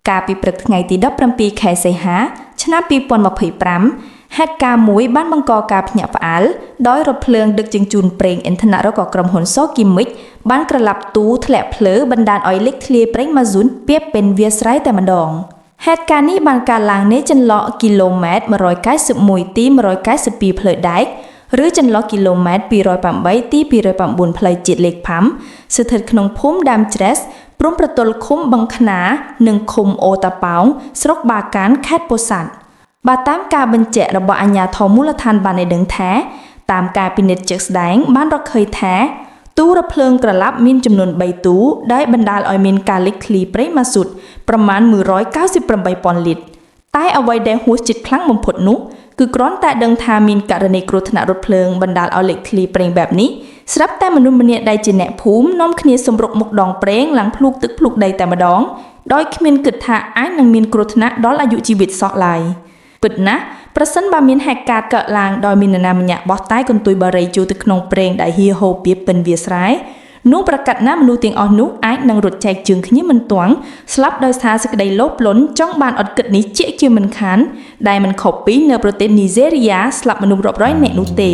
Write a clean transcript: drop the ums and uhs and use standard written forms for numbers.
ការពីព្រឹកថ្ងៃទី17ខែសីហាឆ្នាំ2025ហេតុការណ៍មួយបានបង្កការភ្ញាក់ផ្អើលដោយរថភ្លើងដឹកជញ្ជូនប្រេងឥន្ធនៈរបស់ក្រុមហ៊ុនសូគីមិចបានក្រឡាប់ទូធ្លាក់ភ្លើបណ្ដាលឲ្យលេចធ្លាយប្រេងម៉ាស៊ូនពាបเป็นវាលស្រែតែម្ដងហេតុការណ៍នេះបានកើតឡើងនៅចន្លោះគីឡូម៉ែត្រ191ទី192ផ្លូវដែកឬចន្លោះគីឡូម៉ែត្រ208ទី209ផ្លូវជាតិលេខផាំស្ថិតក្នុងភូមិដើមច្រេសព្រំប្រទល់ឃុំបឹងខ្នានិងឃុំអូតាប៉ោងស្រុកបាកានខេត្តពោធិ៍សាត់បើតាមការបញ្ជាក់របស់អាជ្ញាធរមូលដ្ឋានបានឲ្យដឹងថាតាមការពិនិត្យជាក់ស្ដែងបានរកឃើញថាទូរថភ្លើងក្រឡាប់មានចំនួន3ទូដែលបណ្ដាលឲ្យមានការលេចធ្លាយប្រេងម៉ាស៊ូតប្រមាណ198,000 លីត្រតែអ្វីដែលហួសចិត្តខ្លាំងបំផុតនោះគឺគ្រាន់តែដឹងថាមានករណីគ្រោះថ្នាក់រថភ្លើងបណ្ដាលឲ្យលេចធ្លាយប្រេងបែបនេះស្រាប់តែមនុស្សម្នាក់ដែលជាអ្នកភូមិនាំគ្នាសម្រុកមុខដងប្រេងឡើងភ្លុកទឹកភ្លុកដីតែម្ដងដោយគ្មានគិតថាអាចនឹងមានគ្រោះថ្នាក់ដល់អាយុជីវិតសោះឡើយពិតណាស់ប្រសិនបើមានហេតុការណ៍កើតឡើងដោយមាននរណាម្នាក់បោះតែកន្ទុយបារីចូលទៅក្នុងប្រេងដែលហៀហូរពាបពេញវាលស្រែនោះប្រកាសណាមនុស្សទាំងអស់នោះអាចនឹងរត់ចែកជើងគ្នាមិនទាន់ស្លាប់ដោយសារសេចក្តីលោភលន់ចង់បានអត់គិតនេះជាមិនខានដែលមិនខុសពីនៅប្រទេសនីហ្សេរីយ៉ាស្លាប់មនុស្សរាប់រយនាក់នោះទេ